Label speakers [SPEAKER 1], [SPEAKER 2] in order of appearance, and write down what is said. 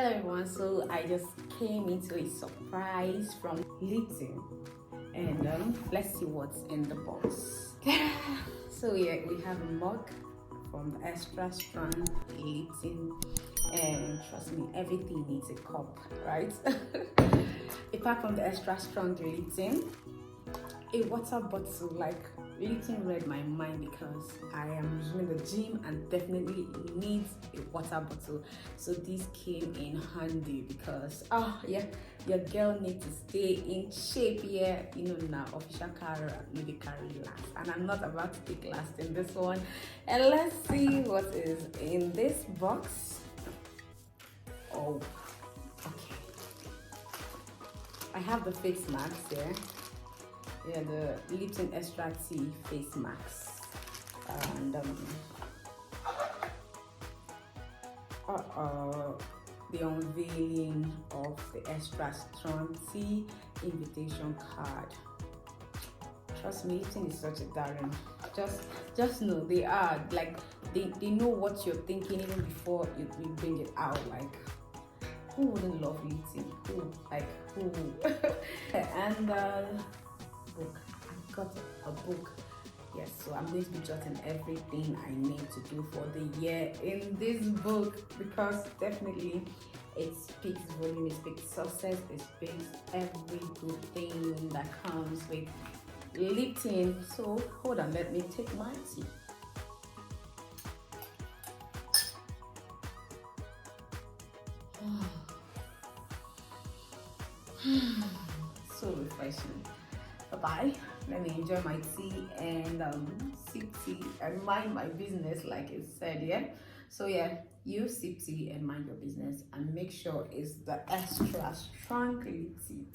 [SPEAKER 1] Hello everyone, so I just came into a surprise from Lipton, and let's see what's in the box. So yeah, we have a mug from the Extra Strong Lipton, and trust me, everything needs a cup, right? Apart from the Extra Strong Lipton, a water bottle. Like, Lipton read my mind because I am resuming the gym and definitely needs a water bottle. So this came in handy because yeah, your girl needs to stay in shape. Yeah, you know, now official carry maybe carry last, and I'm not about to take last in this one. And let's see what is in this box. Oh, okay, I have the face mask here. Yeah, the Lipton Extra Tea face mask, and the unveiling of the Extra Strong Tea invitation card. Trust me, Lipton is such a darling. Just know they are like they know what you're thinking even before you bring it out. Like, who wouldn't love Lipton? Who? And book. I've got a book. Yes, so I'm going to be jotting everything I need to do for the year in this book, because definitely it speaks volume, it speaks success, it speaks every good thing that comes with Lipton. So hold on, let me take my tea. So refreshing. Bye-bye. Let me enjoy my tea and sip tea and mind my business, like it said. Yeah, so yeah, you sip tea and mind your business, and make sure it's the Extra Strong tea.